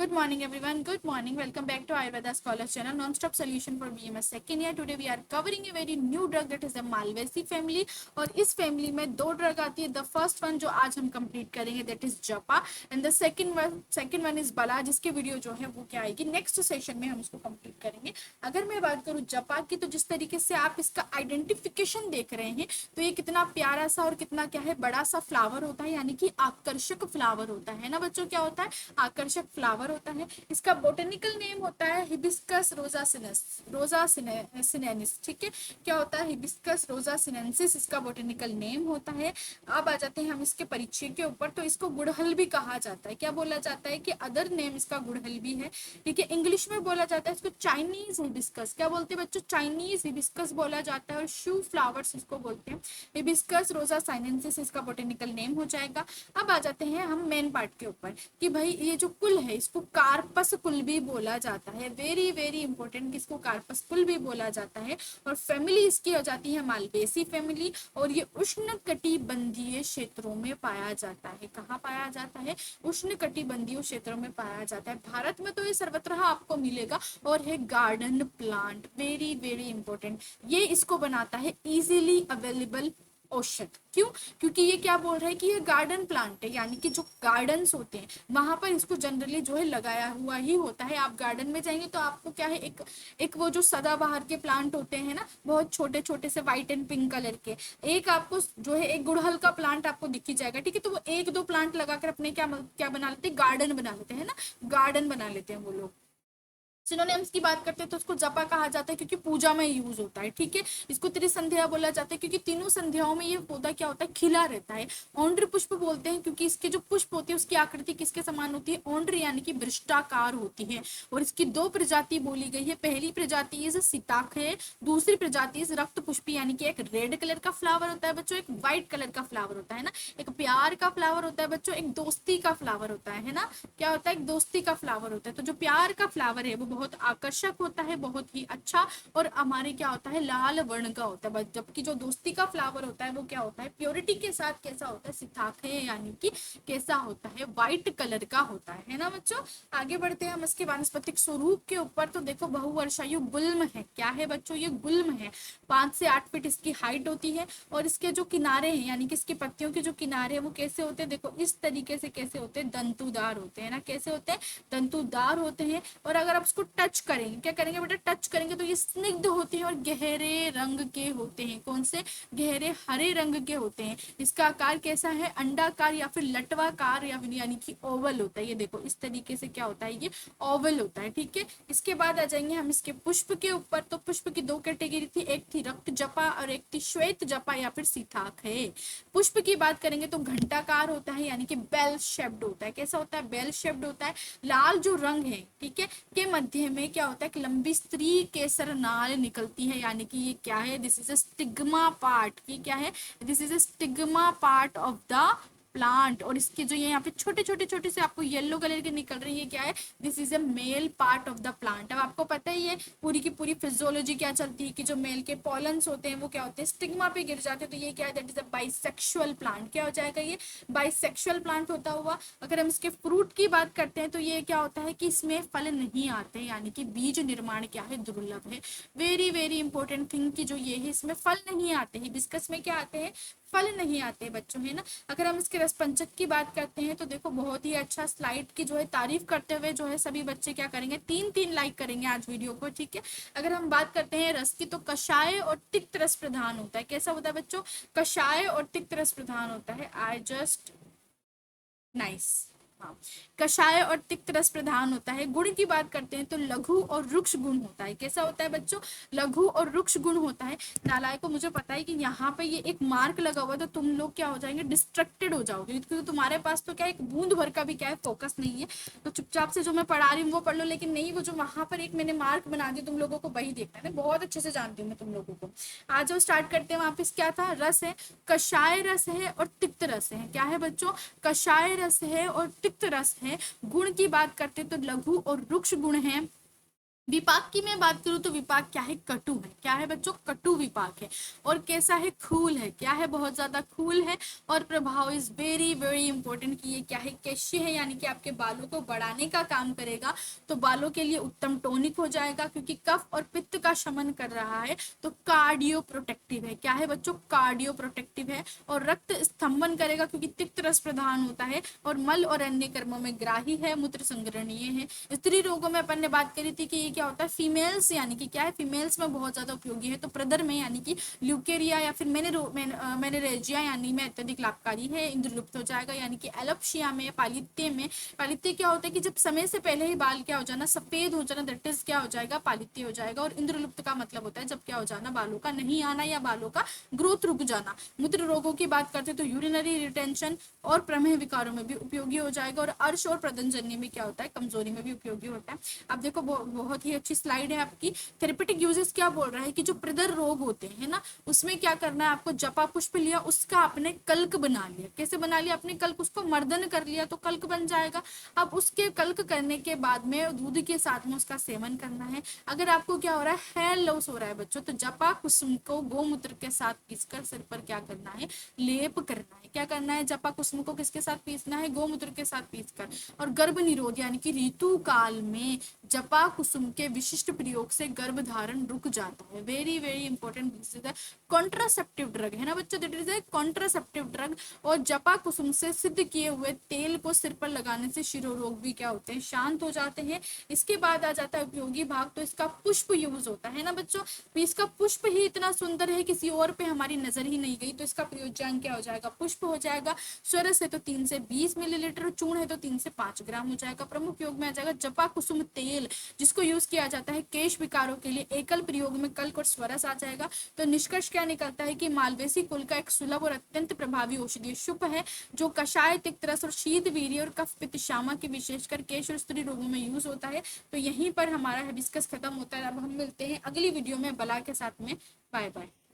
Good morning, everyone. Good morning. Welcome back to Ayurveda Scholars Channel, non-stop solution for BMS second year. Today we are covering a very new drug that is the Malvaceae family. और इस family में दो drug आती है. The first one जो आज हम complete करेंगे दैट इज जपा and the second one is बला, जिसकी वीडियो जो है वो क्या आएगी नेक्स्ट सेशन में हम उसको कंप्लीट करेंगे. अगर मैं बात करूँ जपा की, तो जिस तरीके से आप इसका आइडेंटिफिकेशन देख रहे हैं, तो ये कितना प्यारा सा और कितना क्या है बड़ा सा फ्लावर होता है, यानी कि आकर्षक फ्लावर होता है ना बच्चों. क्या होता है? आकर्षक फ्लावर होता है. इसका बोटेनिकल नेम होता है हिबिस्कस रोजा सिनेनिस. ठीक है, क्या होता है? हिबिस्कस रोजा सिनेंसिस इसका बोटेनिकल नेम होता है. अब आ जाते हैं हम इसके परिचय के ऊपर. तो इसको गुड़हल भी कहा जाता है. क्या बोला जाता है कि अदर नेम इसका गुड़हल भी है. ठीक है, इंग्लिश में बोला जाता है इसको चाइनीज हिबिस्कस. क्या बोलते हैं बच्चों? चाइनीज हिबिस्कस बोला जाता है. और शू फ्लावर्स इसको बोलते हैं. हिबिस्कस रोजा साइनेंसिस इसका बोटेनिकल नेम हो जाएगा. अब आ जाते हैं हम मेन पार्ट के ऊपर कि भाई ये जो कुल है इसको कार्पस कुल भी बोला जाता है. वेरी वेरी इंपॉर्टेंट, इसको कार्पस कुल भी बोला जाता है. और फैमिली इसकी हो जाती है मालवेसी फैमिली. और ये उष्ण कटिबंधीय क्षेत्रों में पाया जाता है. कहाँ पाया जाता है? उष्ण कटिबंधीय क्षेत्रों में पाया जाता है. भारत में तो ये सर्वत्र आपको मिलेगा और है garden plant. Very very important. ये इसको बनाता है इजीली अवेलेबल औषध. क्यों? क्योंकि ये क्या बोल रहा है कि ये गार्डन प्लांट है, यानी कि जो गार्डन्स होते हैं वहां पर इसको जनरली जो है लगाया हुआ ही होता है. आप गार्डन में जाएंगे तो आपको क्या है, एक वो जो सदाबहार के प्लांट होते हैं ना, बहुत छोटे छोटे से व्हाइट एंड पिंक कलर के, एक आपको जो है एक गुड़हल का प्लांट आपको दिख ही जाएगा. ठीक है, तो वो एक दो प्लांट लगाकर अपने क्या क्या बना लेते हैं? गार्डन बना लेते हैं ना, गार्डन बना लेते हैं वो लोग. सिनोनिम्स की बात करते हैं तो उसको जपा कहा जाता है क्योंकि पूजा में यूज होता है. ठीक है, इसको त्रिसंध्या बोला जाता है क्योंकि तीनों संध्याओं में ये पौधा क्या होता है? खिला रहता है. औंड्र पुष्प बोलते हैं क्योंकि इसके जो पुष्प होती है उसकी आकृति किसके समान होती है? औंड्र यानी कि वृष्टाकार होती है. और इसकी दो प्रजाति बोली गई है. पहली प्रजाति इज सीताक है, दूसरी प्रजाति इज रक्त पुष्पी, यानी कि एक रेड कलर का फ्लावर होता है बच्चों, एक व्हाइट कलर का फ्लावर होता है ना. एक प्यार का फ्लावर होता है बच्चों, एक दोस्ती का फ्लावर होता है ना. क्या होता है? एक दोस्ती का फ्लावर होता है. तो जो प्यार का फ्लावर है वो बहुत आकर्षक होता है, बहुत ही अच्छा. और हमारे क्या होता है? लाल वर्ण का होता है. जबकि जो दोस्ती का फ्लावर होता है वो क्या होता है? प्योरिटी के साथ कैसा होता है? सिताक है, यानी कि कैसा होता है? व्हाइट कलर का होता है ना बच्चों. आगे बढ़ते हैं हम इसके वानस्पतिक स्वरूप के ऊपर. तो देखो बहुवर्षायु गुल्म है. क्या है बच्चों? ये गुल्म है. 5 से 8 फीट इसकी हाइट होती है. और इसके जो किनारे हैं, यानी कि इसकी पत्तियों के जो किनारे हैं वो कैसे होते हैं? देखो इस तरीके से कैसे होते हैं? दंतुदार होते हैं ना. कैसे होते हैं? दंतुदार होते हैं. और अगर आप उसको टच करेंगे, क्या करेंगे बेटा? टच करेंगे तो ये स्निग्ध होते हैं और गहरे रंग के होते हैं. कौन से? गहरे हरे रंग के होते हैं. इसका आकार कैसा है? अंडाकार या फिर लटवाकार, या यानी कि ओवल होता है. ये देखो इस तरीके से क्या होता है? ये ओवल होता है. ठीक है, इसके बाद आ जाएंगे हम इसके पुष्प के ऊपर. तो पुष्प की दो कैटेगरी थी, एक थी रक्त जपा और एक थी श्वेत जपा या फिर सीताक है. पुष्प की बात करेंगे तो घंटाकार होता है, यानी कि बेल शेप्ड होता है. कैसा होता है? बेल शेप्ड होता है. लाल जो रंग है, ठीक है, के मध्य में क्या होता है? एक लंबी स्त्री केसर नाल निकलती है, यानी कि ये क्या है? This is a stigma part. की क्या है? This is a stigma part of the plant. और इसके जो ये यहाँ पे छोटे छोटे छोटे से आपको येलो कलर के निकल रही है, क्या है? This is a male part of the plant. अब आपको पता ही है पूरी की पूरी फिजियोलॉजी क्या चलती है कि जो मेल के पॉलन्स होते हैं वो क्या होते हैं? स्टिग्मा पे गिर जाते हैं. तो ये क्या है? That is a bisexual plant. क्या हो जाएगा? ये बाइसेक्सुअल प्लांट होता हुआ. अगर हम इसके फ्रूट की बात करते हैं तो ये क्या होता है कि इसमें फल नहीं आते, यानी कि बीज निर्माण क्या है? दुर्लभ है. वेरी वेरी इंपॉर्टेंट थिंग कि जो ये है इसमें फल नहीं आते. हिबिस्कस में क्या आते हैं? फल नहीं आते बच्चों, है ना. अगर हम इसके रसपंचक की बात करते हैं तो देखो बहुत ही अच्छा. स्लाइड की जो है तारीफ करते हुए जो है सभी बच्चे क्या करेंगे? 3-3 लाइक करेंगे आज वीडियो को. ठीक है, अगर हम बात करते हैं रस की तो कषाय और तिक्त रस प्रधान होता है. कैसा होता है बच्चों? कषाय और तिक्त रस प्रधान होता है. I just nice. हाँ, कषाय और तिक्त रस प्रधान होता है. गुण की बात करते हैं तो लघु और वृक्ष गुण होता है. कैसा होता है बच्चों? लघु और वृक्ष गुण होता है. नालायक को मुझे पता है कि यहाँ पे ये एक मार्क लगा हुआ है तो तुम लोग क्या हो जाएंगे? डिस्ट्रैक्टेड हो जाओगे क्योंकि तुम्हारे पास तो क्या एक बूंद भर का भी क्या है? फोकस नहीं है. तो चुपचाप से जो मैं पढ़ा रही हूँ वो पढ़ लो, लेकिन नहीं वो जो वहां पर एक मैंने मार्क बना दिया तुम लोगों को वही देखना है. बहुत अच्छे से जानती हूँ मैं तुम लोगों को. आज जो स्टार्ट करते हैं वहां पे क्या था? रस है, कषाय रस है और तिक्त रस है. क्या है बच्चों? कषाय रस है और तिक्त रस है. गुण की बात करते तो लघु और वृक्ष गुण है. विपाक की मैं बात करूं तो विपाक क्या है, कटु है। क्या है बच्चों, कटु विपाक है। और कैसा है, खूल है। क्या है, बहुत ज्यादा खूल है। और प्रभाव इज वेरी वेरी इंपॉर्टेंट कि ये क्या है, कैशी है, यानी कि आपके बालों को बढ़ाने का काम करेगा। तो बालों के लिए उत्तम टॉनिक हो जाएगा, क्योंकि कफ और पित्त का शमन कर रहा है। तो कार्डियो प्रोटेक्टिव है। क्या है बच्चों, कार्डियो प्रोटेक्टिव है। और रक्त स्तंभन करेगा, क्योंकि तिक्त रस प्रधान होता है। और मल और अन्य कर्मों में ग्राही है, मूत्र संग्रहणीय है। स्त्री रोगों में अपन ने बात करी थी कि ये क्या होता है, फीमेल्स यानी कि क्या है, फीमेल्स में बहुत ज्यादा उपयोगी है। तो प्रदर में यानी कि ल्यूकेरिया या फिर मेनेरेजिया यानी में अत्यधिक लाभकारी है। इंद्रलुप्त हो जाएगा, यानी कि एलोप्शिया में, पालित्य में। पालित्य क्या होता है कि जब समय से पहले ही बाल क्या हो जाना, सफेद हो जाना, दैट इज क्या हो जाएगा, पालित्य हो जाएगा। और इंद्रलुप्त का मतलब होता है जब क्या हो जाना, बालों का नहीं आना या बालों का ग्रोथ रुक जाना। मूत्र रोगों की बात करते तो यूरिनरी रिटेंशन और प्रमेह विकारों में भी उपयोगी हो जाएगा। और अर्श और प्रदनजन्य में क्या होता है, कमजोरी में भी उपयोगी होता है। अब देखो बहुत ही अच्छी स्लाइड है आपकी। थेरेपेटिक यूजेस क्या बोल रहा है कि जो प्रदर रोग होते हैं ना, उसमें क्या करना है आपको, जपा पुष्प लिया, उसका आपने कल्क बना लिया। कैसे बना लिया आपने कल्क, उसको मर्दन कर लिया तो कल्क बन जाएगा। अब उसके कल्क करने के बाद में दूध के साथ में उसका सेवन करना है। अगर आपको क्या हो रहा है, हेयर लॉस हो रहा है बच्चों, तो जपा कुसुम को गोमूत्र के साथ पीसकर सिर पर क्या करना है, लेप करना है। क्या करना है, जपा कुसुम को किसके साथ पीसना है, गोमूत्र के साथ पीसकर। और गर्भ निरोध यानी कि ऋतु काल में जपा कुसुम के विशिष्ट प्रयोग से गर्भ धारण रुक जाता है। Very very important, this is contraceptive drug है ना बच्चों, that is a contraceptive drug. और जपा कुसुम से सिद्ध किए हुए तेल को सिर पर लगाने से शिरो रोग भी क्या होते हैं, शांत हो जाते हैं। इसके बाद आ जाता है उपयोगी भाग, तो इसका पुष्प यूज होता है ना बच्चों। तो इसका पुष्प ही इतना सुंदर है, किसी और पे हमारी नजर ही नहीं गई, तो इसका प्रयोजन क्या हो जाएगा, पुष्प हो जाएगा। स्वरस है तो 3 से 20 मिलीलीटर, चूर्ण है तो 3 से 5 ग्राम हो जाएगा। प्रमुख योग में आ जाएगा जपा कुसुम तेल, जिसको यूज किया जाता है केश विकारों के लिए। एकल प्रयोग में कल्क और स्वरस आ जाएगा। तो निष्कर्ष क्या निकलता है कि मालवेसी कुल का एक सुलभ और अत्यंत प्रभावी औषधीय शुभ है, जो कषाय, तिक्त रस और शीत वीर्य और कफ पित्त शामा की विशेषकर केश और स्त्री रोगों में यूज होता है। तो यहीं पर हमारा हिबिस्कस खत्म होता है। अब हम मिलते हैं अगली वीडियो में बला के साथ में। Bye bye.